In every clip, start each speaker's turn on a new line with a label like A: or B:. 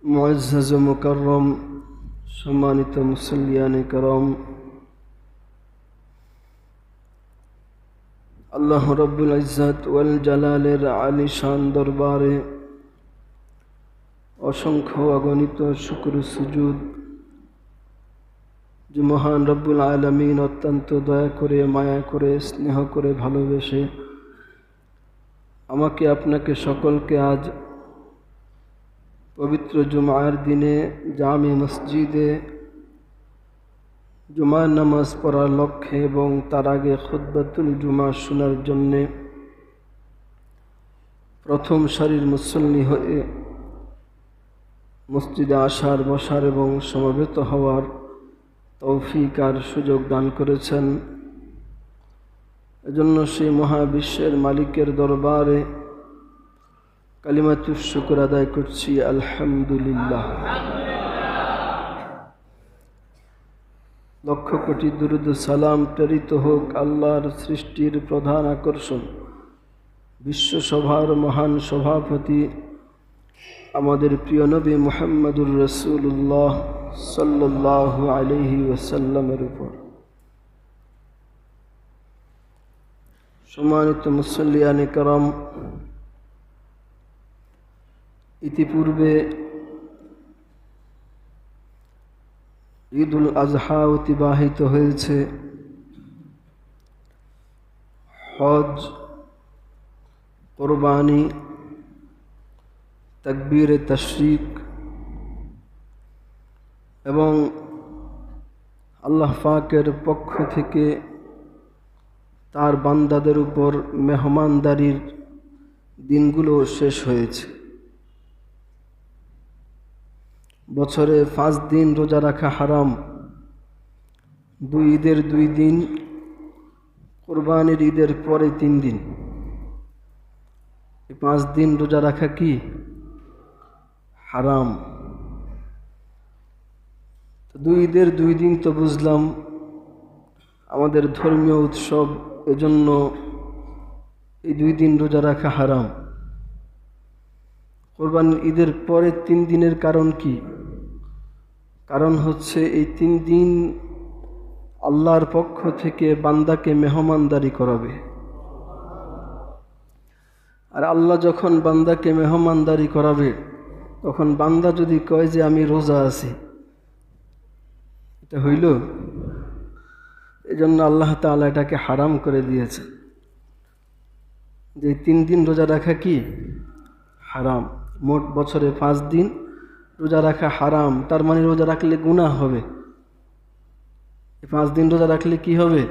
A: মুআজ্জাজ ও মুকাররম সম্মানিত মুসল্লিয়ানে করম, আল্লাহ রব্বুল ইজ্জত ওয়াল জালালের আলিশান দরবারে অসংখ্য অগণিত শুকর সুজুদ যে মহান রব্বুল আলামিন অত্যন্ত দয়া করে, মায়া করে, স্নেহ করে, ভালোবেসে আমাকে আপনাকে সকলকে আজ পবিত্র জুমার দিনে জামে মসজিদে জুমার নামাজ পড়ার লক্ষ্যে এবং তার আগে খুতবাতুল জুমা শোনার জন্যে প্রথম সারির মুসল্লি হয়ে মসজিদে আসার, বসার এবং সমবেত হওয়ার তৌফিক আর সুযোগ দান করেছেন। এজন্য সেই মহাবিশ্বের মালিকের দরবারে কালিমাতুশ শুকর আদায় করছি, আলহামদুলিল্লাহ। লক্ষ কোটি দুরূদ সালাম প্রেরিত হোক আল্লাহর সৃষ্টির প্রধান আকর্ষণ, বিশ্বসভার মহান সভাপতি আমাদের প্রিয় নবী মুহাম্মদুর রাসূলুল্লাহ সাল্লাল্লাহু আলাইহি ওয়াসাল্লামের উপর। সম্মানিত মুসল্লিয়ানে করম, ইতিপূর্বে ঈদুল আজহা অতিবাহিত হয়েছে। হজ, কোরবানি, তাকবীরে তাশরিক এবং আল্লাহ পাকের পক্ষ থেকে তার বান্দাদের উপর মেহমানদারির দিনগুলো শেষ হয়েছে। বছরে 5 দিন রোজা রাখা হারাম, 2 ঈদের 2 দিন, কোরবানির ঈদের পরে 3 দিন, এই 5 দিন রোজা রাখা কি হারাম। 2 ঈদের 2 দিন তো বুঝলাম আমাদের ধর্মীয় উৎসব, এজন্য এই 2 দিন রোজা রাখা হারাম। কোরবানির ঈদের পরে 3 দিনের কারণ কি? কারণ হচ্ছে এই 3 দিন আল্লাহর পক্ষ থেকে বান্দাকে মেহমানদারি করাবে। আর আল্লাহ যখন বান্দাকে মেহমানদারি করাবে, তখন বান্দা যদি কয় যে আমি রোজা আছি, এটা হইল? এজন্য আল্লাহ তাআলা এটাকে হারাম করে দিয়েছে, যে 3 দিন রোজা রাখা কি হারাম। মোট বছরে 5 দিন রোজা রাখা হারাম, তার মানে রোজা রাখলে গুনাহ হবে। এই 5 দিন রোজা রাখলে কি হবে?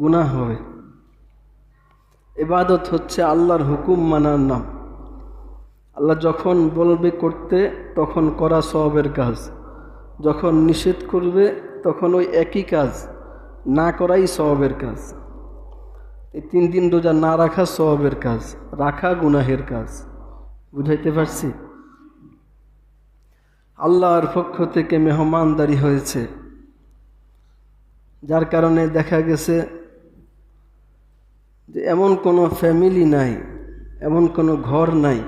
A: গুনাহ হবে। ইবাদত হচ্ছে আল্লাহর হুকুম মানার নাম। আল্লাহ যখন বলবে করতে, তখন করা সওয়াবের কাজ, যখন নিষেধ করবে তখন ওই একই কাজ না করাই সওয়াবের কাজ। এই 3 দিন রোজা না রাখা সওয়াবের কাজ, রাখা গুনাহের কাজ। বুঝাইতে পারছি? আল্লাহর পক্ষ থেকে মেহমানদারি হয়েছে, যার কারণে দেখা গেছে যে এমন কোনো ফ্যামিলি নাই, এমন কোনো ঘর নাই,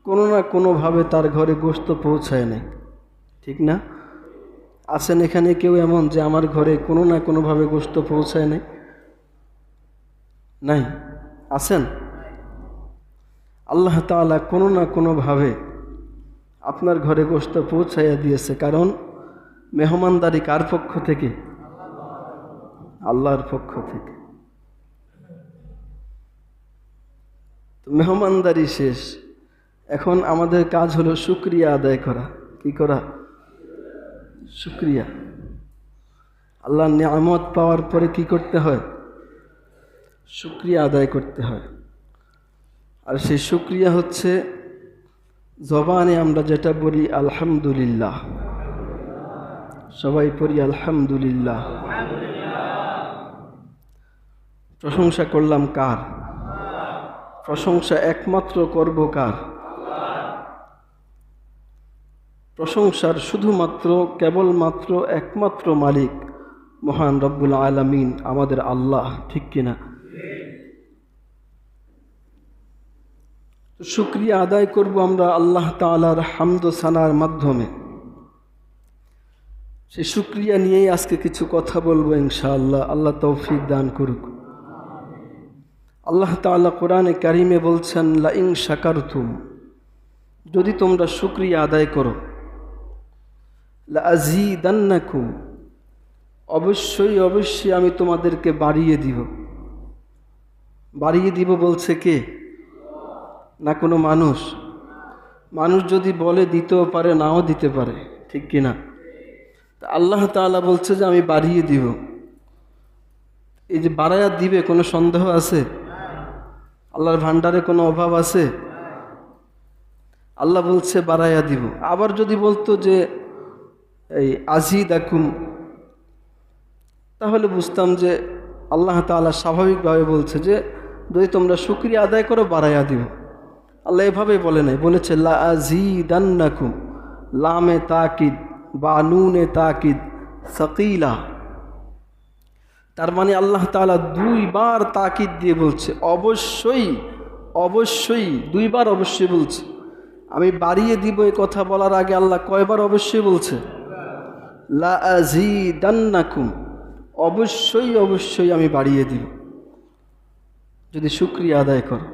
A: কোনো না কোনোভাবে তার ঘরে গোশত পৌঁছায় নাই। ঠিক না? আছেন এখানে কেউ এমন যে আমার ঘরে কোনো না কোনোভাবে গোশত পৌঁছায় নাই? নাই? আছেন? আল্লাহ তাআলা কোনো না কোনোভাবে আপনার ঘরে গোশত পৌঁছাইয়া দিয়েছে। কারণ মেহমানদারি কার পক্ষ থেকে? আল্লাহর পক্ষ থেকে। তো মেহমানদারি শেষ, এখন আমাদের কাজ হলো শুকরিয়া আদায় করা। কি করা? শুকরিয়া। আল্লাহর নিয়ামত পাওয়ার পরে কি করতে হয়? শুকরিয়া আদায় করতে হয়। আর সেই শুকরিয়া হচ্ছে জবানে আমরা যেটা বলি আলহামদুলিল্লাহ। সবাই পড়ি আলহামদুলিল্লাহ। প্রশংসা করলাম কার? প্রশংসা একমাত্র করব কার? প্রশংসার শুধুমাত্র, কেবলমাত্র, একমাত্র মালিক মহান রব্বুল আলামিন, আমাদের আল্লাহ। ঠিক কিনা? তো শুকরিয়া আদায় করব আমরা আল্লাহ তাআলার হামদ ও সানার মাধ্যমে। সেই শুকরিয়া নিয়েই আজকে কিছু কথা বলবো ইনশাআল্লাহ। আল্লাহ তৌফিক দান করুক। আল্লাহ তাআলা কোরআনে কারিমে বলছেন, লা ইন শাকারতুম, যদি তোমরা শুকরিয়া আদায় করো, লা আযীদান্নাকুম, অবশ্যই অবশ্যই আমি তোমাদেরকে বাড়িয়ে দিব। বাড়িয়ে দিব বলছে কে? না কোনো মানুষ? মানুষ যদি বলে দিতেও পারে, নাও দিতে পারে, ঠিক কিনা? তা আল্লাহ তাআলা বলছে যে আমি বাড়িয়ে দিব। এই যে বাড়ায়া দিবে, কোনো সন্দেহ আছে? আল্লাহর ভান্ডারে কোনো অভাব আছে? আল্লাহ বলছে বাড়ায়া দিব। আবার যদি বলতো যে এই আযীদাকুম, তাহলে বুঝতাম যে আল্লাহ তাআলা স্বাভাবিকভাবে বলছে যে যদি তোমরা শুকরিয়া আদায় করো বাড়ায়া দিব। আল্লাহ এভাবে বলে নাই, বলেছে লা আযীদান্নাকুম, লামে তাকিদ বা নুনে তাকিদ সাকিলা। তার মানে আল্লাহ তাআলা দুইবার তাকিদ দিয়ে বলছে অবশ্যই, অবশ্যই, দুইবার অবশ্যই বলছে। আমি বাড়িয়ে দিব এই কথা বলার আগে আল্লাহ কয়বার অবশ্যই বলছে? লা আযীদান্নাকুম, অবশ্যই অবশ্যই আমি বাড়িয়ে দিব যদি শুকরিয়া আদায় করো।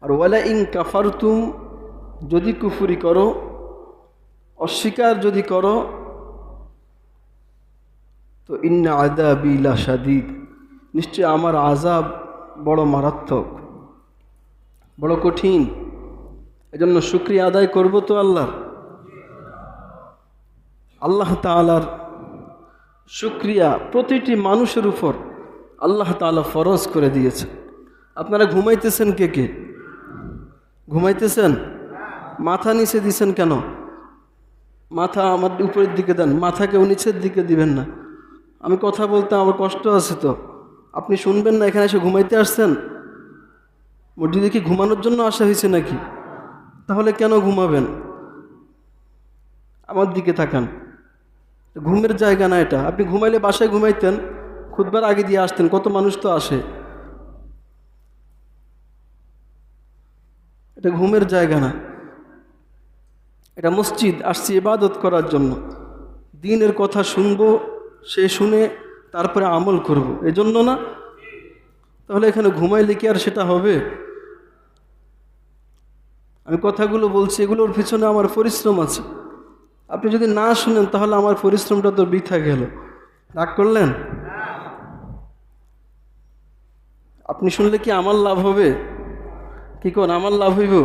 A: আর ওয়ালা ইন কাফারতুম, যদি কুফরি করো, অস্বীকার যদি করো, তো ইন্না আযাবি লাশাদীদ, নিশ্চয় আমার আযাব বড় মারাত্মক, বড় কঠিন। এজন্য শুকরিয়া আদায় করব তো আল্লাহর। আল্লাহ তাআলার শুকরিয়া প্রতিটি মানুষের উপর আল্লাহ তাআলা ফরজ করে দিয়েছে। আপনারা ঘুমাইতেছেন কে কে? ঘুমাইতেছেন? মাথা নিচে দিছেন কেন? মাথা আমার উপরের দিকে দেন, মাথা কেউ নিচের দিকে দিবেন না। আমি কথা বলতে আমার কষ্ট আছে, তো আপনি শুনবেন না? এখানে এসে ঘুমাইতে আসছেন? মসজিদে কি ঘুমানোর জন্য আসা হয়েছে নাকি? তাহলে কেন ঘুমাবেন? আমার দিকে তাকান, ঘুমের জায়গা না এটা। আপনি ঘুমাইলে বাসায় ঘুমাইতেন, খুতবার আগে দিয়ে আসতেন, কত মানুষ তো আসে। এটা ঘুমের জায়গা না, এটা মসজিদ। আসছি ইবাদত করার জন্য, দ্বীনের কথা শুনবো, সে শুনে তারপরে আমল করব, এজন্য না। তাহলে এখানে ঘুমাইলে কি আর সেটা হবে? আমি কথাগুলো বলছি, এগুলোর পিছনে আমার পরিশ্রম আছে। আপনি যদি না শুনেন তাহলে আমার পরিশ্রমটা তো বৃথা গেল। রাগ করলেন? আপনি শুনলে কি আমার লাভ হবে? কি কোন আমার লাভ হইব?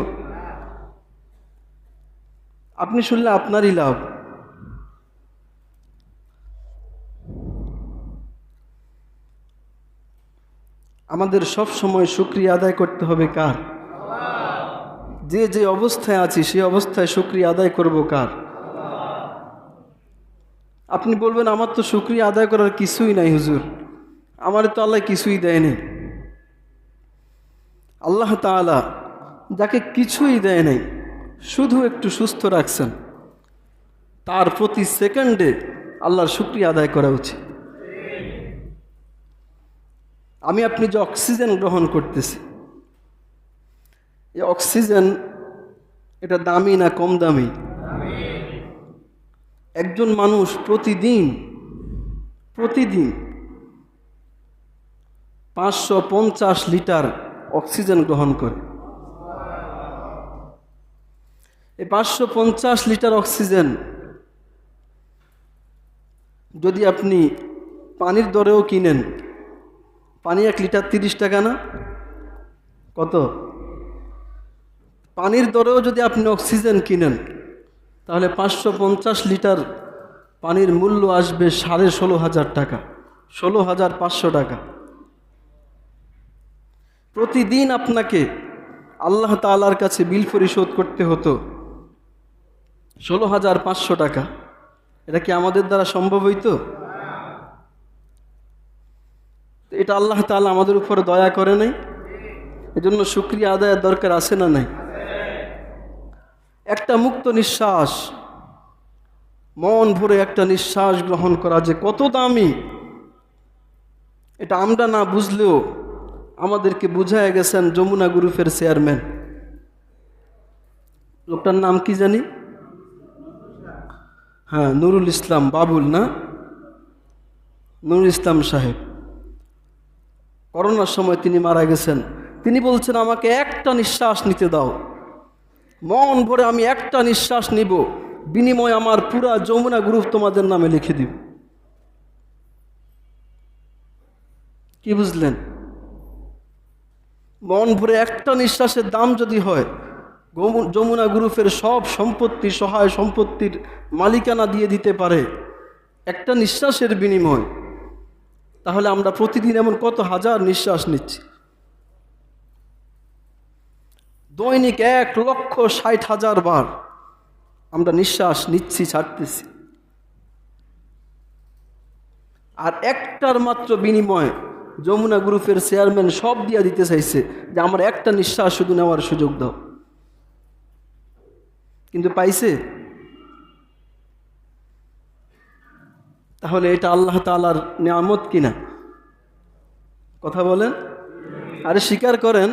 A: আপনি শুনলে আপনারই লাভ। আমাদের সব সময় শুকরিয়া আদায় করতে হবে কার? যে যে অবস্থায় আছি সেই অবস্থায় শুকরিয়া আদায় করব কার? আপনি বলবেন আমার তো শুকরিয়া আদায় করার কিছুই নাই হুজুর, আমার তো আল্লাহ কিছুই দেয়নি। আল্লাহ তাআলা যাকে কিছুই দেয় নাই, শুধু একটু সুস্থ রাখছেন, তার প্রতি সেকেন্ডে আল্লাহর শুকরিয়া আদায় করা উচিত। আমি আপনি যে অক্সিজেন গ্রহণ করতেছি, এই অক্সিজেন এটা দামি না কম দামি? একজন মানুষ প্রতিদিন 550 লিটার অক্সিজেন গ্রহণ করে। এই 550 লিটার অক্সিজেন যদি আপনি পানির দরেও কিনেন, পানি 1 লিটার 30 টাকা না? কত? পানির দরেও যদি আপনি অক্সিজেন কিনেন, তাহলে 550 লিটার পানির মূল্য আসবে 16,500 টাকা, 16,500 টাকা। প্রতিদিন আপনাকে আল্লাহ তাআলার কাছে বিল পরিশোধ করতে হতো 16,500 টাকা। এটা কি আমাদের দ্বারা সম্ভব হইতো? এটা আল্লাহ তাআলা আমাদের উপর দয়া করে নাই? এজন্য শুকরিয়া আদায়ের দরকার আছে না নাই? একটা মুক্ত নিঃশ্বাস, মন ভরে একটা নিঃশ্বাস গ্রহণ করা যে কত দামি, এটা আমরা না বুঝলেও আমাদেরকে বুঝায় গেছেন যমুনা গ্রুপের চেয়ারম্যান। লোকটার নাম কি জানি? হ্যাঁ, নুরুল ইসলাম বাবুল না? নুরুল ইসলাম সাহেব। করোনার সময় তিনি মারা গেছেন। তিনি বলছেন, আমাকে একটা নিঃশ্বাস নিতে দাও, মন ভরে আমি একটা নিঃশ্বাস নিব, বিনিময়ে আমার পুরা যমুনা গ্রুপ তোমাদের নামে লিখে দিব। কি বুঝলেন? মন ভরে একটা নিঃশ্বাসের দাম যদি হয়, যমুনা গ্রুপের সব সম্পত্তি, সহায় সম্পত্তির মালিকানা দিয়ে দিতে পারে একটা নিঃশ্বাসের বিনিময়, তাহলে আমরা প্রতিদিন এমন কত হাজার নিঃশ্বাস নিচ্ছি। দৈনিক 1,60,000 বার আমরা নিঃশ্বাস নিচ্ছি, ছাড়তেছি। আর একটার মাত্র বিনিময় যমুনা গ্রুপের চেয়ারম্যান সব দিয়া দিতে চাইছে যে আমার একটা নিঃশ্বাস শুধু নেওয়ার সুযোগ দাও। কিন্তু পাইছে? তাহলে এটা আল্লাহ তাআলার নিয়ামত কিনা? কথা বলেন, আরে স্বীকার করেন।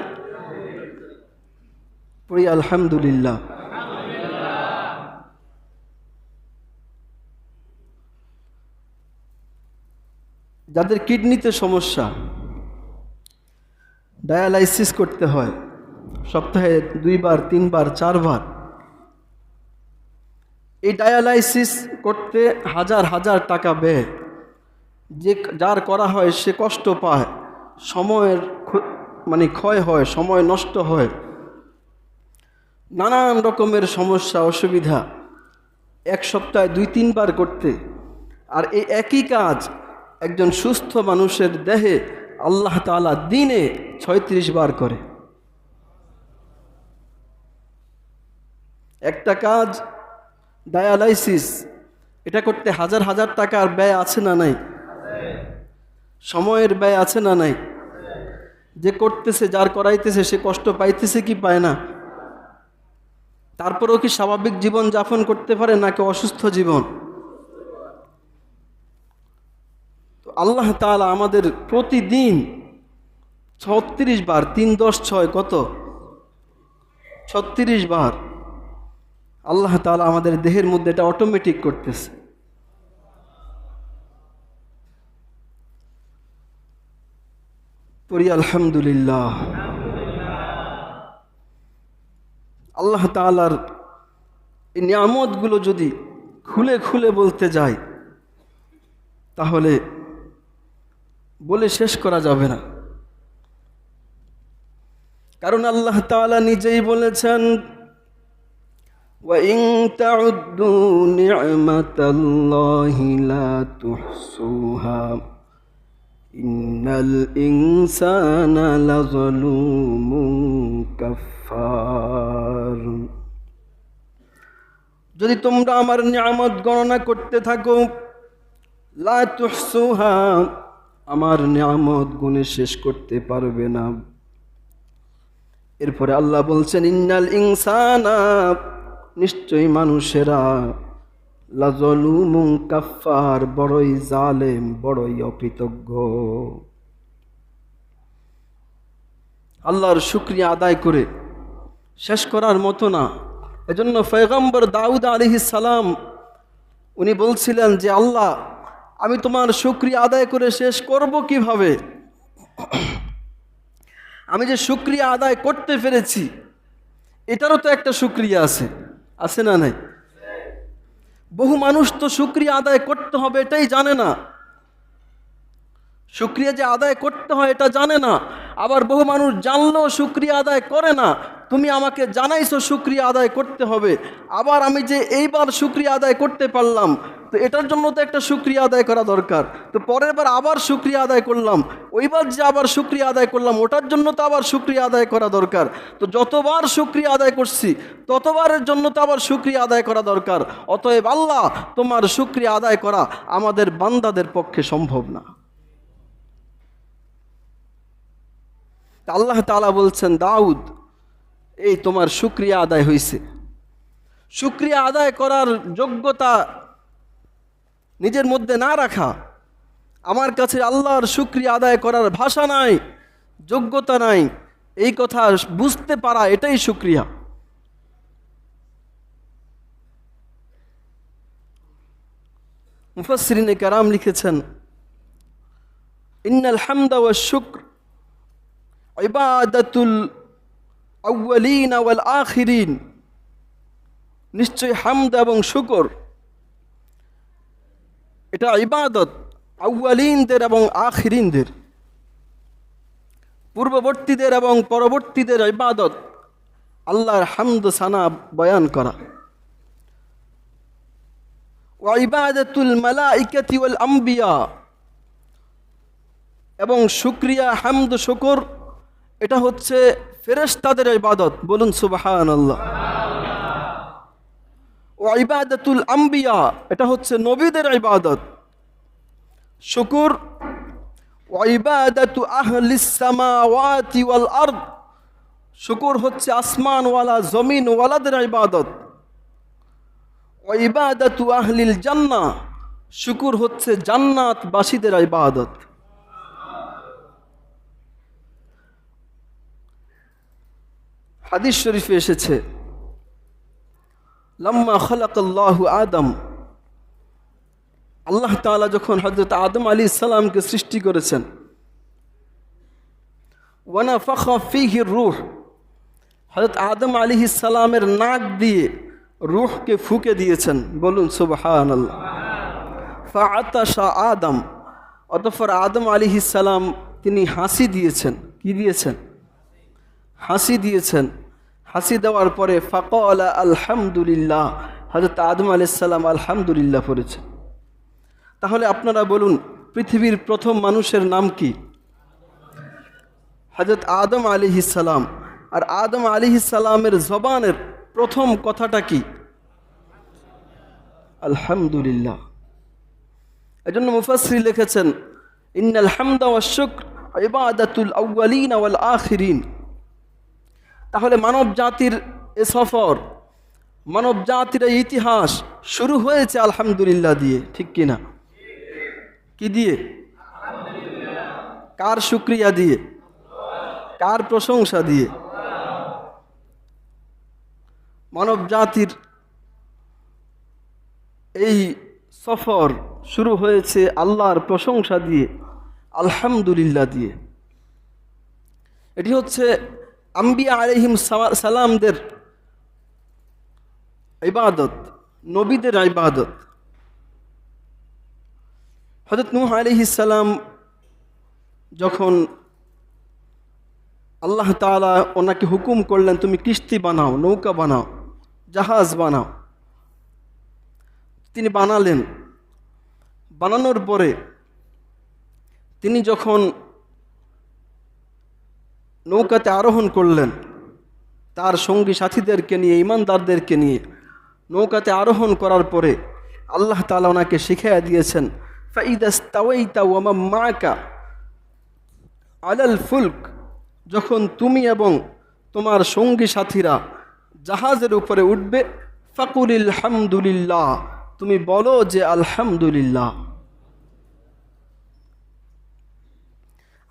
A: পড়ি আলহামদুলিল্লাহ। যাদের কিডনিতে সমস্যা, ডায়ালাইসিস করতে হয় সপ্তাহে 2 বার 3 বার 4 বার, এই ডায়ালাইসিস করতে হাজার হাজার টাকা ব্যয়। যার করা হয় সে কষ্ট পায়, সময়ের ক্ষয় হয়, সময় নষ্ট হয়, নানান রকমের সমস্যা অসুবিধা। এক সপ্তাহে 2-3 বার করতে, আর এই একই কাজ একজন সুস্থ মানুষের দেহে আল্লাহ তাআলা দিনে 36 বার করে। একটা কাজ ডায়ালাইসিস, এটা করতে হাজার হাজার টাকার ব্যয় আছে না নাই? সময়ের ব্যয় আছে না নাই? যে করতেছে, যার করাইতেছে, সে কষ্ট পাইতেছে কি পায় না? তারপরেও কি স্বাভাবিক জীবন যাপন করতে পারে নাকি অসুস্থ জীবন? তো আল্লাহ তাআলা আমাদের প্রতিদিন 36 বার, 3 10 6 কত? 36 বার আল্লাহ তাআলা আমাদের দেহের মধ্যে এটা অটোমেটিক করতেছে। পড়ি আলহামদুলিল্লাহ। আল্লাহ তাআলার এই নিয়ামতগুলো যদি খুলে খুলে বলতে যাই তাহলে বলে শেষ করা যাবে না। কারণ আল্লাহ তাআলা নিজেই বলেছেন, وَإِن تَعُدُّوا نِعْمَةَ اللَّهِ لَا تُحْصُوهَا إِنَّ الْإِنسَانَ لَظَلُومٌ كَفَّارٌ। যদি তোমরা আমার নিয়ামত গণনা করতে থাকো, লা তুহসুহা, আমার নিয়ামত গুণে শেষ করতে পারবে না। এরপরে আল্লাহ বলছেন, ইন্নাল ইনসানা, নিশ্চয়ই মানুষেরা, লাযলুমুন কাফফার, বড়ই জালেম, বড়ই অকৃতজ্ঞ। আল্লাহর শুকরিয়া আদায় করে শেষ করার মতো না। এজন্য পয়গম্বর দাউদ আলাইহিস সালাম উনি বলছিলেন যে, আল্লাহ, আমি তোমার শুকরিয়া আদায় করে শেষ করব কিভাবে? আমি যে শুকরিয়া আদায় করতে পেরেছি এটারও তো একটা শুকরিয়া আছে, আছে না নাই? বহু মানুষ তো শুকরিয়া আদায় করতে হবে এটাই জানে না, শুকরিয়া যে আদায় করতে হয় এটা জানে না। আবার বহু মানুষ জানলেও শুকরিয়া আদায় করে না। তুমি আমাকে জানাইছো শুকরিয়া আদায় করতে হবে, আবার আমি যে এইবার শুকরিয়া আদায় করতে পারলাম, তো এটার জন্য তো একটা শুকরিয়া আদায় করা দরকার। তো পরের বার আবার শুকরিয়া আদায় করলাম, ওইবার যে আবার শুকরিয়া আদায় করলাম ওটার জন্য তো আবার শুকরিয়া আদায় করা দরকার। তো যতবার শুকরিয়া আদায় করছি ততবারের জন্য তো আবার শুকরিয়া আদায় করা দরকার। অতএব আল্লাহ, তোমার শুকরিয়া আদায় করা আমাদের বান্দাদের পক্ষে সম্ভব না। আল্লাহ তাআলা বলছেন, দাউদ, এই তোমার শুকরিয়া আদায় হয়েছে। শুকরিয়া আদায় করার যোগ্যতা নিজের মধ্যে না রাখা, আমার কাছে আল্লাহর শুকরিয়া আদায় করার ভাষা নাই, যোগ্যতা নাই, এই কথা বুঝতে পারা, এটাই শুকরিয়া। মুফাসসিরিনে কেরাম লিখেছেন, ইন্নাল হামদা ওয়াশ শুকর ইবাদাতুল আউয়ালিন ওয়াল আখিরিন, নিশ্চয় হামদ এবং শুকর এটা ইবাদত আউয়ালিনদের এবং আখিরিনদের, পূর্ববর্তীদের এবং পরবর্তীদের ইবাদত আল্লাহর হামদ সানা বয়ান করা। ওয়া ইবাদাতুল মালাইকাতি ওয়াল আম্বিয়া, এবং শুকরিয়া হামদ শুকর এটা হচ্ছে ফেরেশতাদের ইবাদত, বলুন সুবহানাল্লাহ। ওয়া ইবাদাতুল আম্বিয়া, এটা হচ্ছে নবীদের ইবাদত। শুকর ওয়া ইবাদাতু আহলিস সামাওয়াতি ওয়াল আরদ, শুকর হচ্ছে আসমানওয়ালা জমিনওয়ালাদের ইবাদত। ওয়া ইবাদাতু আহলিল জান্নাহ, শুকর হচ্ছে জান্নাতবাসীদের ইবাদত। হাদিস শরীফে এসেছে, লাম্মা খালাকাল্লাহু আদম, আল্লাহ তাআলা যখন হযরত আদম আলাইহিস সালামকে সৃষ্টি করেছেন, ওয়া নাফাখা ফীহি রূহ, হযরত আদম আলাইহিস সালামের নাক দিয়ে রূহকে ফুঁকে দিয়েছেন, বলুন সুবহানাল্লাহ। ফাআতাশা আদম, অতঃপর আদম আলাইহিস সালাম তিনি হাসি দিয়েছেন। কি দিয়েছেন? হাসি দিয়েছেন। হাসি দেওয়ার পরে ফাকালা আলহামদুলিল্লাহ, হযরত আদম আলাইহিস সালাম আলহামদুলিল্লাহ পড়েছেন। তাহলে আপনারা বলুন, পৃথিবীর প্রথম মানুষের নাম কি? হযরত আদম আলাইহিস সালাম। আর আদম আলাইহিস সালামের জবানের প্রথম কথাটা কি? আলহামদুলিল্লাহ। এজন্য মুফাসসির লিখেছেন, ইন্নাল হামদা ওয়াশ শুকর ইবাদাতুল আউয়ালিন ওয়াল আখিরিন। তাহলে মানব জাতির এ সফর, মানব জাতির এই ইতিহাস শুরু হয়েছে আলহামদুলিল্লাহ দিয়ে, ঠিক কিনা? কি দিয়ে? কার শুকরিয়া দিয়ে? কার প্রশংসা দিয়ে? মানব জাতির এই সফর শুরু হয়েছে আল্লাহর প্রশংসা দিয়ে, আলহামদুলিল্লাহ দিয়ে। এটি হচ্ছে আম্বিয়া আলাইহিম সালামদের ইবাদত, নবীদের ইবাদত। হযরত নূহ আলাইহিস সালাম যখন আল্লাহ তাআলা ওনাকে হুকুম করলেন, তুমি কিস্তি বানাও, নৌকা বানাও, জাহাজ বানাও, তিনি বানালেন। বানানোর পরে তিনি যখন নৌকাতে আরোহণ করলেন, তার সঙ্গী সাথীদেরকে নিয়ে, ঈমানদারদেরকে নিয়ে নৌকাতে আরোহণ করার পরে আল্লাহ তাআলা ওনাকে শিখিয়ে দিয়েছেন, ফাইদা ইস্তাওয়াইতা ওয়া মান মাআকা আলাল ফুলক, যখন তুমি এবং তোমার সঙ্গী সাথীরা জাহাজের উপরে উঠবে, ফাকুলিল হামদুলিল্লাহ, তুমি বলো যে আলহামদুলিল্লাহ।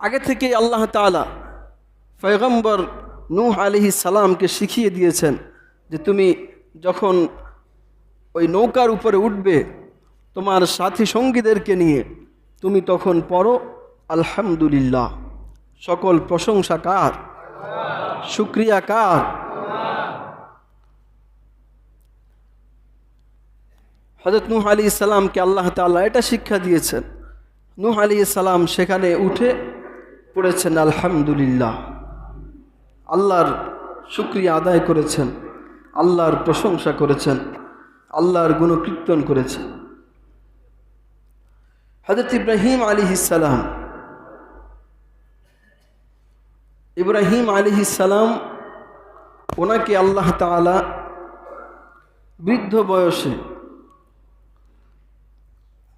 A: আগে থেকে আল্লাহ তাআলা পয়গম্বর নূহ আলাইহিস সালামকে শিখিয়ে দিয়েছেন যে তুমি যখন ওই নৌকার উপরে উঠবে তোমার সাথী সঙ্গীদেরকে নিয়ে, তুমি তখন পড়ো আলহামদুলিল্লাহ। সকল প্রশংসা কার? শুকরিয়া কার? হযরত নূহ আলাইহিস সালামকে আল্লাহ তাআলা এটা শিক্ষা দিয়েছেন। নূহ আলাইহিস সালাম সেখানে উঠে পড়েছেন আলহামদুলিল্লাহ, আল্লাহর শুকরিয়া আদায় করেছেন, আল্লাহর প্রশংসা করেছেন, আল্লাহর গুণকীর্তন করেছেন। হযরত ইব্রাহিম আলাইহিস সালাম, ইব্রাহিম আলাইহিস সালাম ওনাকে আল্লাহ তাআলা বৃদ্ধ বয়সে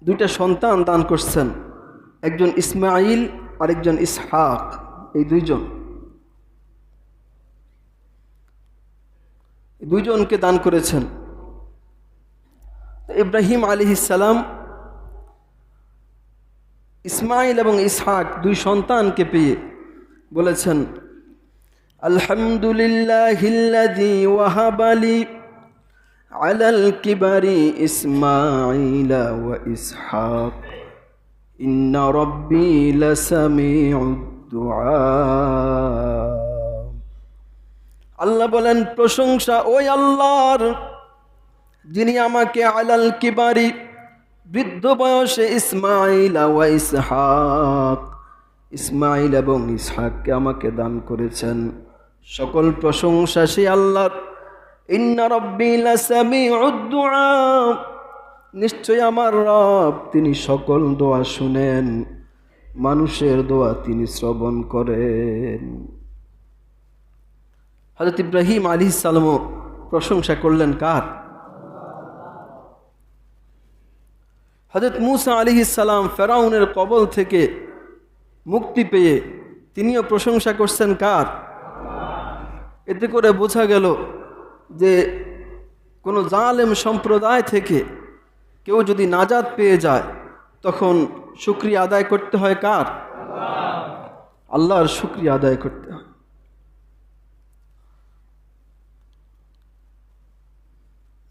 A: দুইটা সন্তান দান করছেন, একজন ইসমাঈল আর একজন ইসহাক। এই দুইজনকে দান করেছেন। ইব্রাহিম আলাইহিস সালাম ইসমাঈল এবং ইসহাক দুই সন্তানকে পেয়ে বলেছেন, আলহামদুলিল্লাহিল্লাযী ওয়াহাবালি আলাল কিবারি ইসমাঈল ওয়া ইসহাক ইন্না রাব্বি লাসামিউদ দুআ। আল্লাহ বলেন, প্রশংসা ওই আল্লাহর যিনি আমাকে আলাল কিবারি বৃদ্ধ বয়সে ইসমাঈল ওয়া ইসহাক, ইসমাঈল এবং ইসহাককে আমাকে দান করেছেন। সকল প্রশংসা সেই আল্লাহর। ইন্না রাব্বি লাসামিউদ দুআ, নিশ্চয় আমার রব তিনি সকল দোয়া শুনেন, মানুষের দোয়া তিনি শ্রবণ করেন। হযরত ইব্রাহিম আলাইহিস সালামও প্রশংসা করলেন কার? হযরত মূসা আলাইহিস সালাম ফেরাউনের কবল থেকে মুক্তি পেয়ে তিনিও প্রশংসা করছেন কার? এতে করে বোঝা গেল যে কোনো জালেম সম্প্রদায় থেকে কেউ যদি নাজাত পেয়ে যায় তখন শুকরিয়া আদায় করতে হয় কার? আল্লাহর শুকরিয়া আদায় করতে হয়।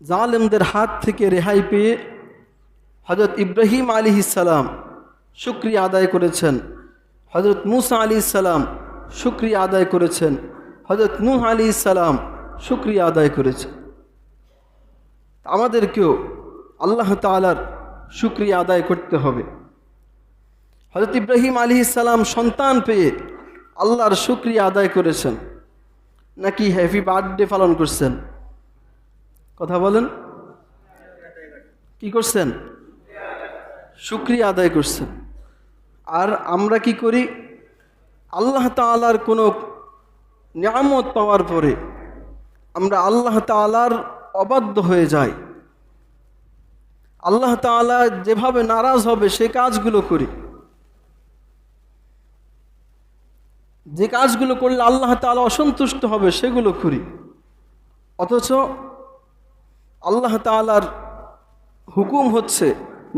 A: জালেমদের হাত থেকে রেহাই পেয়ে হযরত ইব্রাহিম আলাইহিস সালাম শুকরিয়া আদায় করেছেন, হযরত মূসা আলাইহিস সালাম শুকরিয়া আদায় করেছেন, হযরত নূহ আলাইহিস সালাম শুকরিয়া আদায় করেছেন। আমাদেরকেও আল্লাহ তাআলার শুকরিয়া আদায় করতে হবে। হযরত ইব্রাহিম আলাইহিস সালাম সন্তান পেয়ে আল্লাহর শুকরিয়া আদায় করেছেন নাকি হ্যাপি বার্থডে পালন করছেন? কথা বলেন, কি করছেন? শুকরিয়া আদায় করছেন। আর আমরা কি করি? আল্লাহ তাআলার কোনো নিয়ামত পাওয়ার পরে আমরা আল্লাহ তাআলার অবাধ্য হয়ে যাই। আল্লাহ তাআলা যেভাবে নারাজ হবে সে কাজগুলো করি, যে কাজগুলো করলে আল্লাহ তাআলা অসন্তুষ্ট হবে সেগুলো করি। অথচ আল্লাহ তাআলার হুকুম হচ্ছে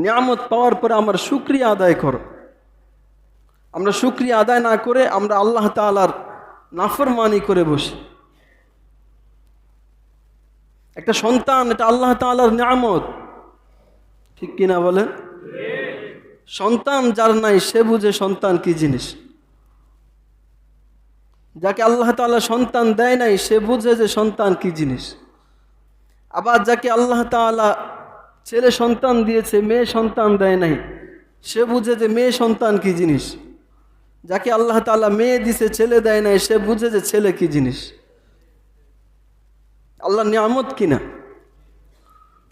A: নিয়ামত পাওয়ার পরে আমার শুকরিয়া আদায় করো। আমরা শুকরিয়া আদায় না করে আমরা আল্লাহ তাআলার নাফরমানি করে বসি। একটা সন্তান এটা আল্লাহ তাআলার নিয়ামত, ঠিক কিনা বলেন? সন্তান যার নাই সে বুঝে সন্তান কি জিনিস। যাকে আল্লাহ তাআলা সন্তান দেয় নাই সে বুঝে যে সন্তান কি জিনিস। আবার যাকে আল্লাহ তাআলা ছেলে সন্তান দিয়েছে মেয়ে সন্তান দেয় নাই সে বুঝে যে মেয়ে সন্তান কি জিনিস। যাকে আল্লাহ তাআলা মেয়ে দিছে ছেলে দেয় নাই সে বুঝে যে ছেলে কি জিনিস। আল্লাহর নিয়ামত কিনা।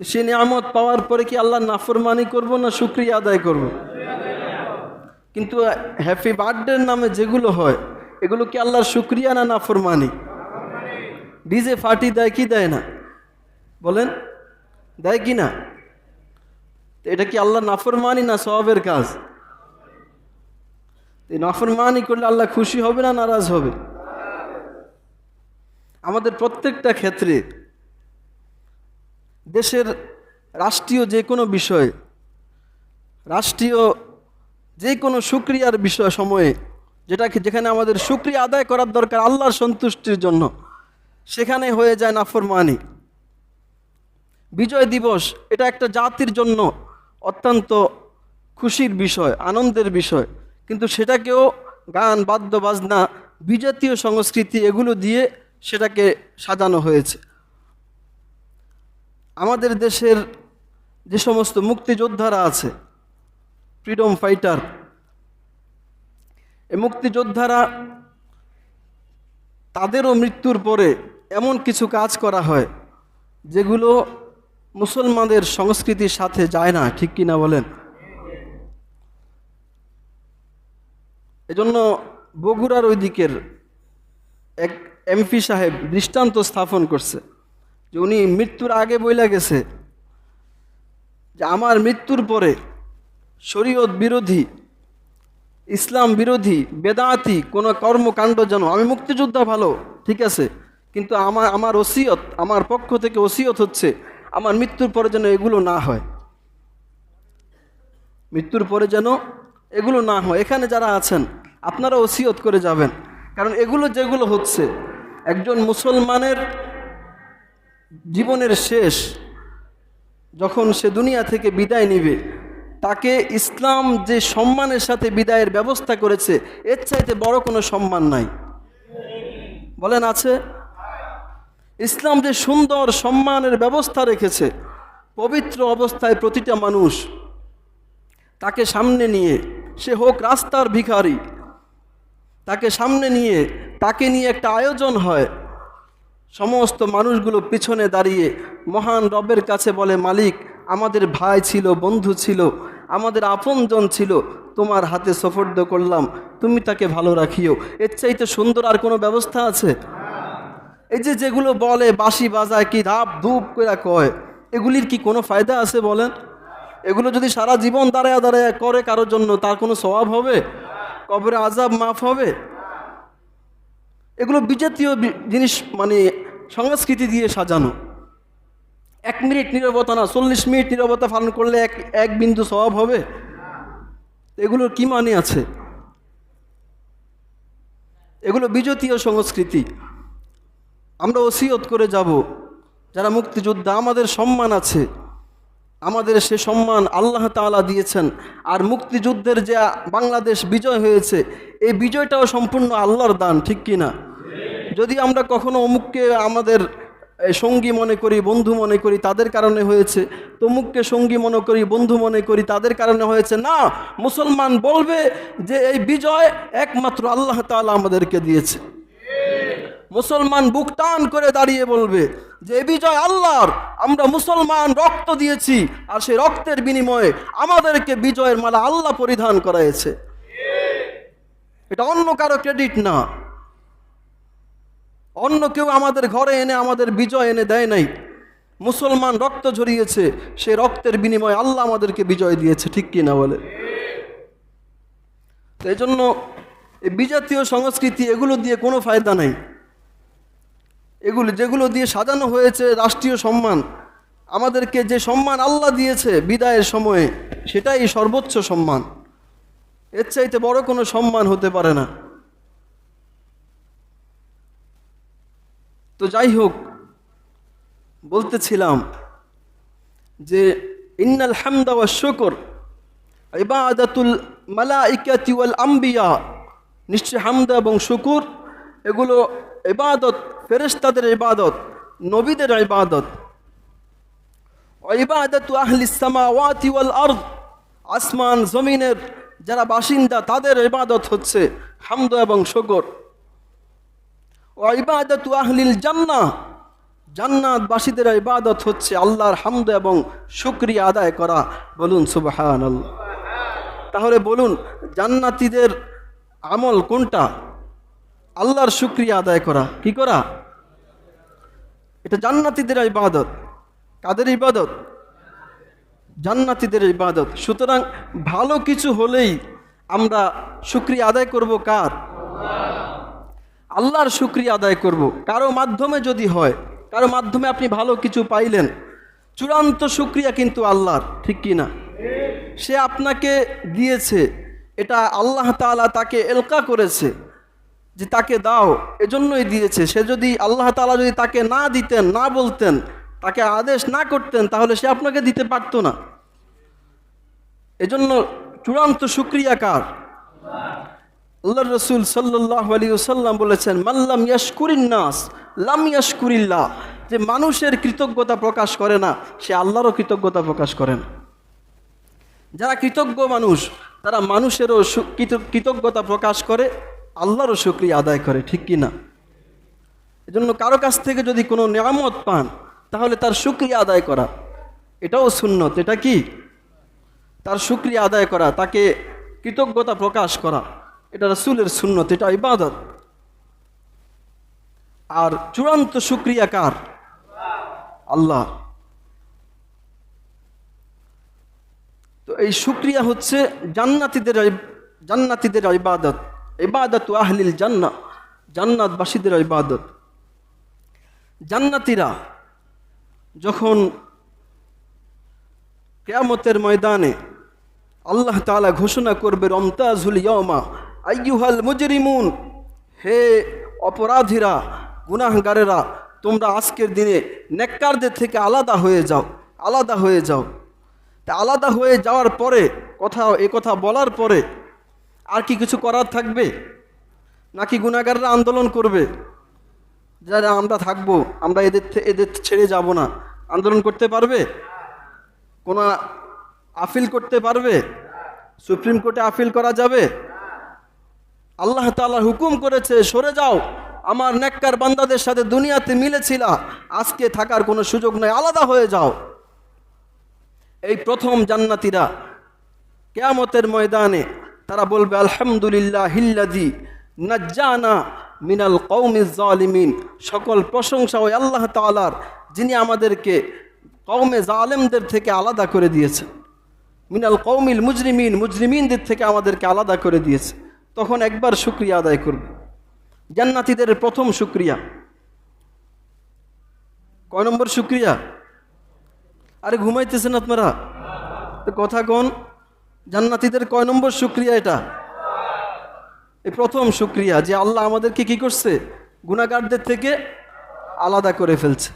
A: সে নিয়ামত পাওয়ার পরে কি আল্লাহর নাফরমানি করব না শুকরিয়া আদায় করব? কিন্তু হ্যাপি বার্থডের নামে যেগুলো হয় এগুলো কি আল্লাহর শুকরিয়া না নাফরমানি? ডিজে পার্টি দেয় কি দেয় না বলেন? দেয় কি না? এটা কি আল্লাহ নাফরমানি না সওয়াবের কাজ? নাফরমানি করলে আল্লাহ খুশি হবে না নারাজ হবে? আমাদের প্রত্যেকটা ক্ষেত্রে দেশের রাষ্ট্রীয় যে কোনো বিষয়, রাষ্ট্রীয় যে কোনো শুকরিয়ার বিষয় সময়ে যেখানে আমাদের শুকরিয়া আদায় করার দরকার আল্লাহর সন্তুষ্টির জন্য, সেখানে হয়ে যায় নাফরমানি। বিজয় দিবস এটা একটা জাতির জন্য অত্যন্ত খুশির বিষয়, আনন্দের বিষয়, কিন্তু সেটাকেও গান বাদ্য বাজনা বিজাতীয় সংস্কৃতি এগুলো দিয়ে সেটাকে সাজানো হয়েছে। আমাদের দেশের যে সমস্ত মুক্তিযোদ্ধারা আছে, ফ্রিডম ফাইটার, এই মুক্তিযোদ্ধারা তাদেরও মৃত্যুর পরে এমন কিছু কাজ করা হয় যেগুলো মুসলমানদের সংস্কৃতির সাথে যায় না, ঠিক কিনা বলেন? এজন্য বগুড়ার ওই দিকের এক এমপি সাহেব দৃষ্টান্ত স্থাপন করছে যে উনি মৃত্যুর আগে বইলা গেছে যে আমার মৃত্যুর পরে শরীয়ত বিরোধী, ইসলাম বিরোধী, বেদাতি কোনো কর্মকাণ্ড যেন, আমি মুক্তিযোদ্ধা ভালো ঠিক আছে, কিন্তু আমার ওসিয়ত, আমার পক্ষ থেকে ওসিয়ত হচ্ছে আমার মৃত্যুর পরে যেন এগুলো না হয়, মৃত্যুর পরে যেন এগুলো না হয়। এখানে যারা আছেন আপনারা ওসিয়ত করে যাবেন, কারণ এগুলো যেগুলো হচ্ছে একজন মুসলমানের জীবনের শেষ যখন সে দুনিয়া থেকে বিদায় নিবে, তাকে ইসলাম যে সম্মানের সাথে বিদায়ের ব্যবস্থা করেছে, এর চাইতে বড় কোনো সম্মান নাই। বলেন আছে? ইসলাম যে সুন্দর সম্মানের ব্যবস্থা রেখেছে, পবিত্র অবস্থায় প্রতিটা মানুষ তাকে সামনে নিয়ে, সে হোক রাস্তার ভিখারি, তাকে সামনে নিয়ে, তাকে নিয়ে একটা আয়োজন হয়, সমস্ত মানুষগুলো পিছনে দাঁড়িয়ে মহান রবের কাছে বলে, মালিক, আমাদের ভাই ছিল, বন্ধু ছিল, আমাদের আপনজন ছিল, তোমার হাতে সুপর্দ করলাম, তুমি তাকে ভালো রাখিও। এর চাইতে সুন্দর আর কোনো ব্যবস্থা আছে? এই যে যেগুলো বলে, বাঁশি বাজায়, কি ধাপ ধূপ করে কয়, এগুলির কি কোনো ফায়দা আছে বলেন? এগুলো যদি সারা জীবন দাঁড়ায় দাঁড়ায় করে কারোর জন্য, তার কোনো সওয়াব হবে? কবরে আযাব মাফ হবে? এগুলো বিজাতীয় জিনিস, মানে সংস্কৃতি দিয়ে সাজানো। 1 মিনিট নীরবতা না, 40 মিনিট নীরবতা পালন করলে এক বিন্দু সওয়াব হবে? এগুলোর কি মানে আছে? এগুলো বিজাতীয় সংস্কৃতি। আমরা ওসিয়ত করে যাব, যারা মুক্তিযোদ্ধা, আমাদের সম্মান আছে, আমাদের সে সম্মান আল্লাহ তাআলা দিয়েছেন। আর মুক্তিযুদ্ধের যে বাংলাদেশ বিজয় হয়েছে, এই বিজয়টাও সম্পূর্ণ আল্লাহর দান, ঠিক কি না? যদি আমরা কখনো অমুককে আমাদের সঙ্গী মনে করি, বন্ধু মনে করি, তাদের কারণে হয়েছে, তমুককে সঙ্গী মনে করি, বন্ধু মনে করি, তাদের কারণে হয়েছে, না, মুসলমান বলবে যে এই বিজয় একমাত্র আল্লাহ তাআলা আমাদেরকে দিয়েছে। মুসলমান বুক টান করে দাঁড়িয়ে বলবে যে এই বিজয় আল্লাহর, আমরা মুসলমান রক্ত দিয়েছি, আর সেই রক্তের বিনিময়ে আমাদেরকে বিজয়ের মালা আল্লাহ পরিধান করাইছে। এটা অন্য কারো ক্রেডিট না, অন্য কেউ আমাদের ঘরে এনে আমাদের বিজয় এনে দেয় নাই। মুসলমান রক্ত ঝরিয়েছে, সে রক্তের বিনিময়ে আল্লাহ আমাদেরকে বিজয় দিয়েছে, ঠিক কি না বলে? তো এই জন্য এই বিজাতীয় সংস্কৃতি, এগুলো দিয়ে কোনো ফায়দা নাই। যেগুলো দিয়ে সাজানো হয়েছে রাষ্ট্রীয় সম্মান, আমাদেরকে যে সম্মান আল্লাহ দিয়েছে বিদায়ের সময়ে, সেটাই সর্বোচ্চ সম্মান। এর চাইতে বড় কোনো সম্মান হতে পারে না। তো যাই হোক, বলতেছিলাম যে ইন্নাল হামদা ওয়া শুকর ইবাদাতুল মালাইকাতি ওয়াল আম্বিয়া, নিশ্চয় হামদ এবং শুকুর এগুলো ইবাদত, ফেরেশতাদের ইবাদত, নবীদের ইবাদত। ওয়া ইবাদাতু আহলিস সামাওয়াতি ওয়াল আরদ, আসমান জমিনের যারা বাসিন্দা তাদের ইবাদত হচ্ছে হামদ এবং শুকর। ওয়া ইবাদাতু আহলিল জান্নাহ, জান্নাতবাসীদের ইবাদত হচ্ছে আল্লাহর হামদ এবং শুকরিয়া আদায় করা। বলুন সুবহানাল্লাহ। তাহলে বলুন, জান্নাতীদের আমল কোনটা? আল্লাহর শুকরিয়া আদায় করা। কি করা? এটা জান্নাতীদের ইবাদত। কাদের ইবাদত? জান্নাতীদের ইবাদত। সুতরাং ভালো কিছু হলেই আমরা শুকরিয়া আদায় করব কার? আল্লাহর শুকরিয়া আদায় করব। কারো মাধ্যমে যদি হয়, কারো মাধ্যমে আপনি ভালো কিছু পাইলেন, চূড়ান্ত শুকরিয়া কিন্তু আল্লাহর, ঠিক কি না? সে আপনাকে দিয়েছে, এটা আল্লাহ তাআলা তাকে এলকা করেছে যে তাকে দাও, এজন্যই দিয়েছে। সে যদি আল্লাহ তাআলা যদি তাকে না দিতেন, না বলতেন, তাকে আদেশ না করতেন, তাহলে সে আপনাকে দিতে পারতো না। এজন্য চূড়ান্ত শুকরিয়া কার? আল্লাহর রাসূল সাল্লাল্লাহু আলাইহি ওয়াসাল্লাম বলেছেন, মাল্লাম ইয়াশকুরিন নাস লাম ইয়াশকুরিল্লাহ, যে মানুষের কৃতজ্ঞতা প্রকাশ করে না, সে আল্লাহরও কৃতজ্ঞতা প্রকাশ করেন। যারা কৃতজ্ঞ মানুষ, তারা মানুষেরও কৃতজ্ঞতা প্রকাশ করে, আল্লাহরও শুকরিয়া আদায় করে, ঠিক কি না? এজন্য কারো কাছ থেকে যদি কোনো নিয়ামত পান, তাহলে তার শুকরিয়া আদায় করা, এটাও সুন্নত। এটা কি? তার শুকরিয়া আদায় করা, তাকে কৃতজ্ঞতা প্রকাশ করা, এটা রাসূলের সুন্নত, এটা ইবাদত। আর চূড়ান্ত শুকরিয়া কার? আল্লাহ। তো এই শুকরিয়া হচ্ছে জান্নাতীদের ইবাদত, ইবাদাতু আহলিল জান্নাহ, জান্নাতবাসীদের ইবাদত। জান্নাতীরা যখন কিয়ামতের ময়দানে আল্লাহ তাআলা ঘোষণা করবে, রমতাজুল ইয়াওমা আইয়ুহাল মুজরিমুন, হে অপরাধীরা, গুনাহগারেরা, তোমরা আজকের দিনে নেককারদের থেকে আলাদা হয়ে যাও, আলাদা হয়ে যাও। তা আলাদা হয়ে যাওয়ার পরে কথা বলার পরে আর কি কিছু করার থাকবে? নাকি গুনাহগাররা আন্দোলন করবে, যারা আমরা থাকবো, আমরা এদের ছেড়ে যাব না? আন্দোলন করতে পারবে? কোনো আপিল করতে পারবে? সুপ্রিম কোর্টে আপিল করা যাবে? আল্লাহ তাআলা হুকুম করেছে, সরে যাও, আমার নেককার বান্দাদের সাথে দুনিয়াতে মিলেছিলা, আজকে থাকার কোনো সুযোগ নাই, আলাদা হয়ে যাও। এই প্রথম জান্নাতীরা কিয়ামতের ময়দানে তারা বলবে, আলহামদুলিল্লাহিল্লাযী নাজ্জানা মিনাল কওমিজ জালিমিন। সকল প্রশংসা ওই আল্লাহ তাআলার, যিনি আমাদেরকে কওমে জালেমদের থেকে আলাদা করে দিয়েছেন। মিনাল কওমিল মুজরিমিন, মুজরিমিনদের থেকে আমাদেরকে আলাদা করে দিয়েছে। তখন একবার শুকরিয়া আদায় করবে। জান্নাতীদের প্রথম শুকরিয়া। কয় নম্বর শুকরিয়া? আরে ঘুমাইতেছেন আপনারা? কথা কোন? জান্নাতীদের কয় নম্বর শুকরিয়া এটা? এই প্রথম শুকরিয়া, যে আল্লাহ আমাদেরকে কি করছে? গুনাহগারদের থেকে আলাদা করে ফেলছে।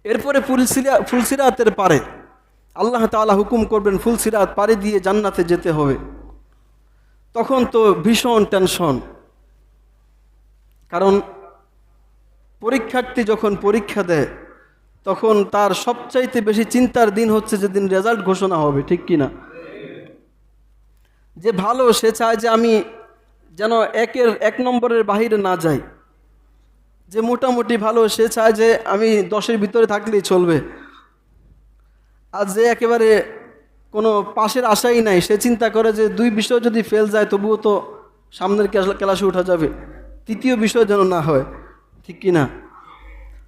A: এরপরে ফুলসিরাতের পারে আল্লাহ তাআলা হুকুম করবেন ফুলসিরাত পাড়ি দিয়ে জান্নাতে যেতে হবে। তখন তো ভীষণ টেনশন, কারণ পরীক্ষার্থী যখন পরীক্ষা দেয় তখন তার সবচাইতে বেশি চিন্তার দিন হচ্ছে যেদিন রেজাল্ট ঘোষণা হবে, ঠিক কিনা? যে ভালো সে চায় যে আমি যেন এক নম্বরের বাহিরে না যাই, যে মোটামুটি ভালো সে চায় যে আমি 10-এর ভিতরে থাকলেই চলবে, আর যে একেবারে কোনো পাশের আশাই নাই সে চিন্তা করে যে 2 বিষয় যদি ফেল যায় তবুও তো সামনের ক্লাসে উঠা যাবে, 3য় বিষয় যেন না হয়, ঠিক কিনা?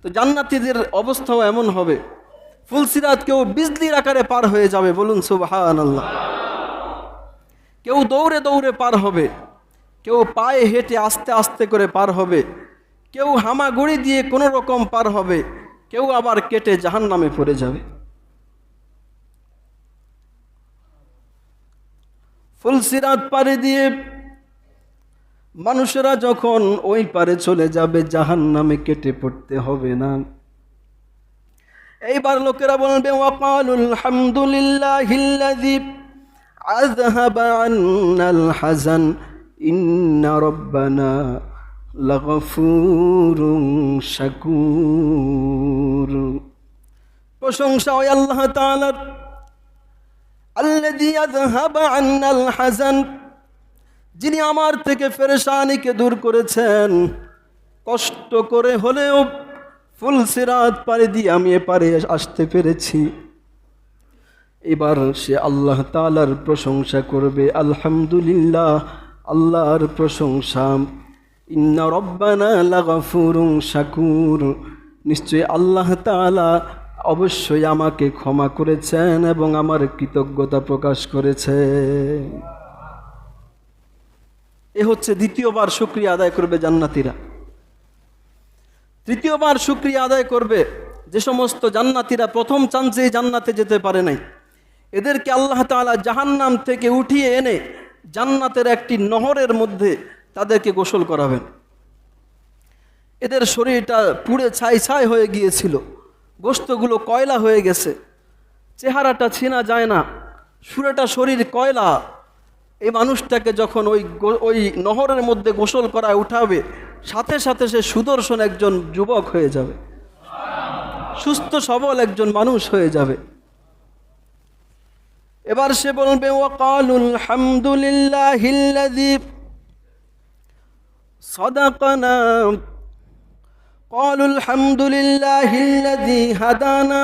A: তো জান্নাতীদের অবস্থাও এমন হবে, ফুলসিরাত কেউ বিজলির আকারে পার হয়ে যাবে, বলুন সুবহানাল্লাহ। কেউ দৌড়ে দৌড়ে পার হবে, কেউ পায়ে হেঁটে আস্তে আস্তে করে পার হবে, কেউ হামাগুড়ি দিয়ে কোনো রকম পার হবে, কেউ আবার কেটে জাহান্নামে পড়ে যাবে। ফুলসিরাত পাড়ি দিয়ে মানুষেরা যখন ওই পারে চলে যাবে, জাহান্নামে কেটে পড়তে হবে না। এইবার লোকেরা বলবে, ওয়াকালুল হামদুলিল্লাহিল্লাযী আযহাবা আন্নাল হাযান ইন্না রাব্বানা লাগফুরুন শাকুর। প্রশংসা ওই আল্লাহ তাআলার, আল্লাযী আযহাবা আন্নাল হাযান, যিনি আমার থেকে পেরেশানিকে দূর করেছেন। কষ্ট করে হলেও ফুলসিরাত পাড়ি দিয়ে আমি এপারে আসতে পেরেছি। এবার সে আল্লাহ তাআলার প্রশংসা করবে, আলহামদুলিল্লাহ, আল্লাহর প্রশংসা। ইন্না রাব্বানা লাগফুরুন শাকুর, নিশ্চয়ই আল্লাহ তাআলা অবশ্যই আমাকে ক্ষমা করেছেন এবং আমার কৃতজ্ঞতা প্রকাশ করেছেন। এ হচ্ছে দ্বিতীয়বার শুকরিয়া আদায় করবে জান্নাতীরা। তৃতীয়বার শুকরিয়া আদায় করবে যে সমস্ত জান্নাতীরা প্রথম চান্সেই জান্নাতে যেতে পারে নাই। এদেরকে আল্লাহ তাআলা জাহান্নাম থেকে উঠিয়ে এনে জান্নাতের একটি নহরের মধ্যে তাদেরকে গোসল করাবেন। এদের শরীরটা পুড়ে ছাই ছাই হয়ে গিয়েছিল, গোশতগুলো কয়লা হয়ে গেছে, চেহারাটা চেনা যায় না, সুরেটা শরীর কয়লা। এই মানুষটাকে যখন ওই নহরের মধ্যে গোসল করায় উঠাবে, সাথে সাথে সে সুদর্শন একজন যুবক হয়ে যাবে, সুস্থ সবল একজন মানুষ হয়ে যাবে। এবার সে বলবে, ওয়াকালুল হামদুলিল্লাহিল্লাযী সাদাকানা, ক্বালুল হামদুলিল্লাহিল্লাযী হাদানা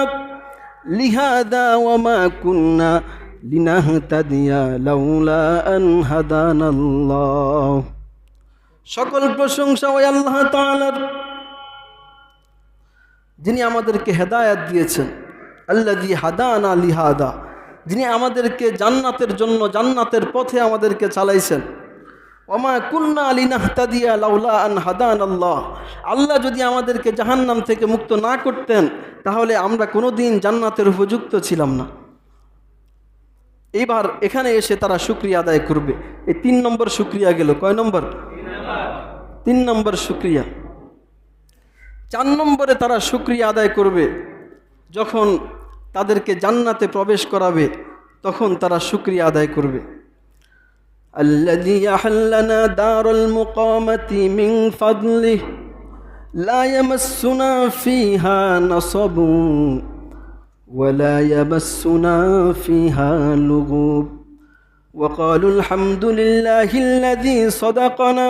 A: লিহাদা ওয়া মা কুন্না লিনাহতাদিয়া লাউলা আন হাদানাল্লাহ। সকল প্রশংসা ওই আল্লাহ তাআলার, যিনি আমাদেরকে হেদায়েত দিয়েছেন। আল্লাযী হাদানা লিহাদা, যিনি আমাদেরকে জান্নাতের জন্য জান্নাতের পথে আমাদেরকে চালাইছেন। ওয়া মা কুন্না লিনাহতাদিয়া লাউলা আন হাদানাল্লাহ, আল্লাহ যদি আমাদেরকে জাহান্নাম থেকে মুক্ত না করতেন তাহলে আমরা কোনোদিন জান্নাতের উপযুক্ত ছিলাম না। এইবার এখানে এসে তারা শুকরিয়া আদায় করবে। এই 3 নম্বর শুকরিয়া গেল। কয় নম্বর? 3 নম্বর শুকরিয়া। 4 নম্বরে তারা শুকরিয়া আদায় করবে যখন তাদেরকে জান্নাতে প্রবেশ করাবে, তখন তারা শুকরিয়া আদায় করবে। আল্লাযী আহাল্লানা দারুল মুকামাতি মিন ফাদলিহি লা ইয়ামাসসুনা ফিহা নাসাবুন ওয়া লা ইয়ামাসসুনা ফিহা লুগুব ওয়া ক্বালু আলহামদুলিল্লাহিল্লাযী সাদাকানা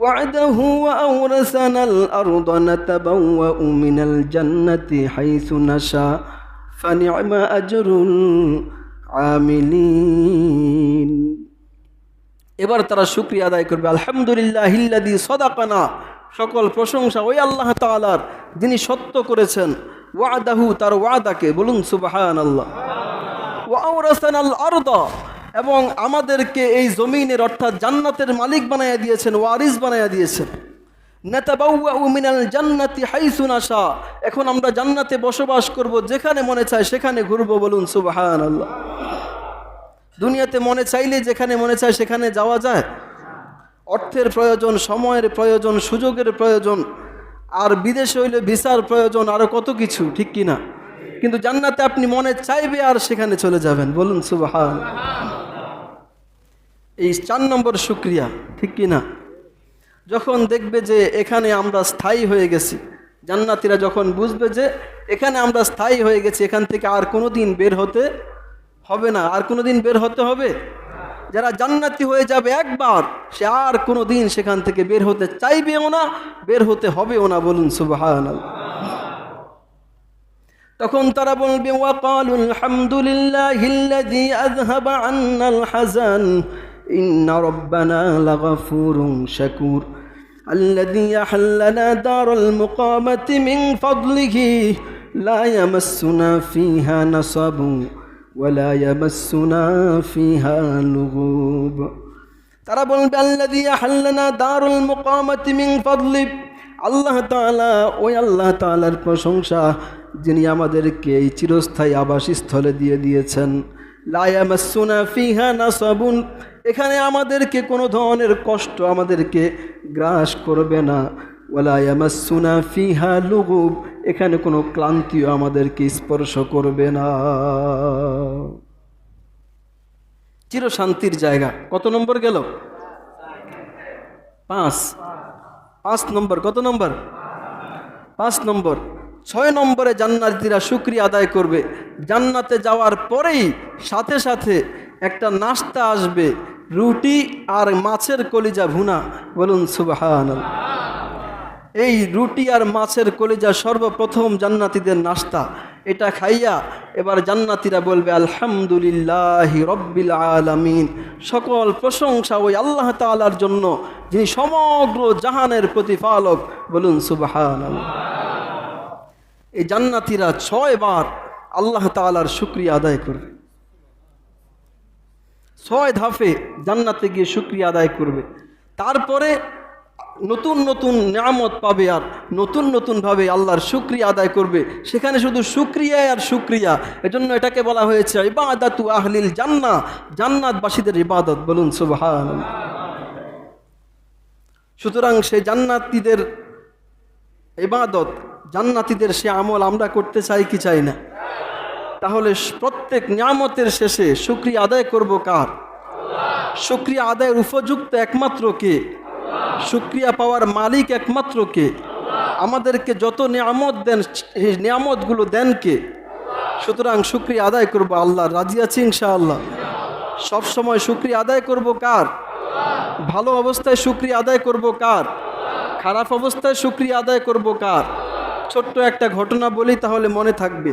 A: وعده وأورثنا الأرض نتبوأ من الجنة حيث نشاء فنعم أجر العاملين। এবার তারা শুকরিয়া আদায় করবে, আলহামদুলিল্লাহিল্লাযী সাদাকানা, সকল প্রশংসা ওই আল্লাহ তাআলার যিনি সত্য করেছেন, ওয়াদাহু, তার ওয়াদাকে, বলুন সুবহানাল্লাহ, ওয়া আওরাসানাল আরদ, এবং আমাদেরকে এই জমিনের অর্থাৎ জান্নাতের মালিক বানায়া দিয়েছেন, ওয়ারিস বানায়া দিয়েছেন। নাতাবাউউ মিনাল জান্নাতি হাইসু নাশা, এখন আমরা জান্নাতে বসবাস করব, যেখানে মনে চায় সেখানে ঘুরবো, বলুন সুবহানাল্লাহ। দুনিয়াতে মনে চাইলে যেখানে মনে চায় সেখানে যাওয়া যায়? অর্থের প্রয়োজন, সময়ের প্রয়োজন, সুযোগের প্রয়োজন, আর বিদেশে হইলে ভিসার প্রয়োজন, আরো কত কিছু, ঠিক কিনা? কিন্তু জান্নাতে আপনি মনে চাইবে আর সেখানে চলে যাবেন, বলুন সুবহানাল্লাহ। এই 4 নম্বর শুকরিয়া, ঠিক কিনা? যখন দেখবে যে এখানে আমরা স্থায়ী হয়ে গেছি, জান্নাতীরা যখন বুঝবে যে এখানে আমরা স্থায়ী হয়ে গেছি, এখান থেকে আর কোনোদিন বের হতে হবে না, আর কোনোদিন বের হতে হবে? যারা জান্নাতি হয়ে যাবে একবার, সে আর কোনোদিন সেখান থেকে বের হতে চাইবেও না, বের হতে হবেও না, বলুন সুবহানাল্লাহ। তখন তারা বলবে, ওয়াকালু আলহামদুলিল্লাহিল্লাযী আযহাবা আন্নাল হাযান ইন্না রাব্বানা লাগাফুরুন শাকুর আল্লাযী আহাল্লানা দারাল মুকামাতি মিন ফাদলিহি লা ইয়ামাসসুনা ফিহা নাসাবুন ওয়া লা ইয়ামাসসুনা ফিহা লুগুব। তারা বলবে, আল্লাযী আহাল্লানা দারুল মুকামাতি মিন ফাদলিহি, আল্লাহ তাআলা, ওই আল্লাহ তাআলার প্রশংসা যিনি আমাদেরকে এই চিরস্থায়ী আবাসস্থলে দিয়ে দিয়েছেন। লা ইয়ামাসসুনা ফিহা নাসাবুন, এখানে আমাদেরকে কোনো ধরনের কষ্ট আমাদেরকে গ্রাস করবে না। ওয়ালা ইয়ামাসসুনা ফিহা লুগুব, এখানে কোনো ক্লান্তিও আমাদেরকে স্পর্শ করবে না। চিরশান্তির জায়গা। কত নম্বর গেল? 5 নম্বর। কত নম্বর? 5 নম্বর। 6 নম্বরে জান্নাতীরা শুকরিয়া আদায় করবে। জান্নাতে যাওয়ার পরেই সাথে সাথে একটা নাস্তা আসবে, রুটি আর মাছের কলিজা ভুনা, বলুন সুবহানাল্লাহ। এই রুটি আর মাছের কলিজা সর্বপ্রথম জান্নাতীদের নাস্তা। এটা খাইয়া এবার জান্নাতীরা বলবে, আলহামদুলিল্লাহি রাব্বিল আলামিন, সকল প্রশংসা ওই আল্লাহ তাআলার জন্য যিনি সমগ্র জাহানের প্রতিপালক, বলুন সুবহানাল্লাহ। এই জান্নাতীরা 6 বার আল্লাহ তাআলার শুকরিয়া আদায় করবে। 6 ধাপে জান্নাতে গিয়ে শুকরিয়া আদায় করবে। তারপরে নতুন নতুন নিয়ামত পাবে আর নতুন নতুনভাবে আল্লাহর শুকরিয়া আদায় করবে। সেখানে শুধু শুকরিয়া আর শুকরিয়া, এজন্য এটাকে বলা হয়েছে ইবাদাতু আহলিল জান্নাহ, জান্নাতবাসীদের ইবাদত, বলুন সুবহানাল্লাহ। সুতরাং সেই জান্নাতীদের ইবাদত, জান্নাতীদের সে আমল আমরা করতে চাই কি চাই না? তাহলে প্রত্যেক নিয়ামতের শেষে শুকরিয়া আদায় করব কার? শুকরিয়া আদায়ের উপযুক্ত একমাত্র কে? শুকরিয়া পাওয়ার মালিক একমাত্র কে? আমাদেরকে যত নিয়ামত দেন, এই নিয়ামতগুলো দেন কে? সুতরাং শুকরিয়া আদায় করব আল্লাহ। রাজি আছি ইনশাআল্লাহ? সব সময় শুকরিয়া আদায় করব কার? ভালো অবস্থায় শুকরিয়া আদায় করব কার? খারাপ অবস্থায় শুকরিয়া আদায় করব কার? ছোট্ট একটা ঘটনা বলি, তাহলে মনে থাকবে।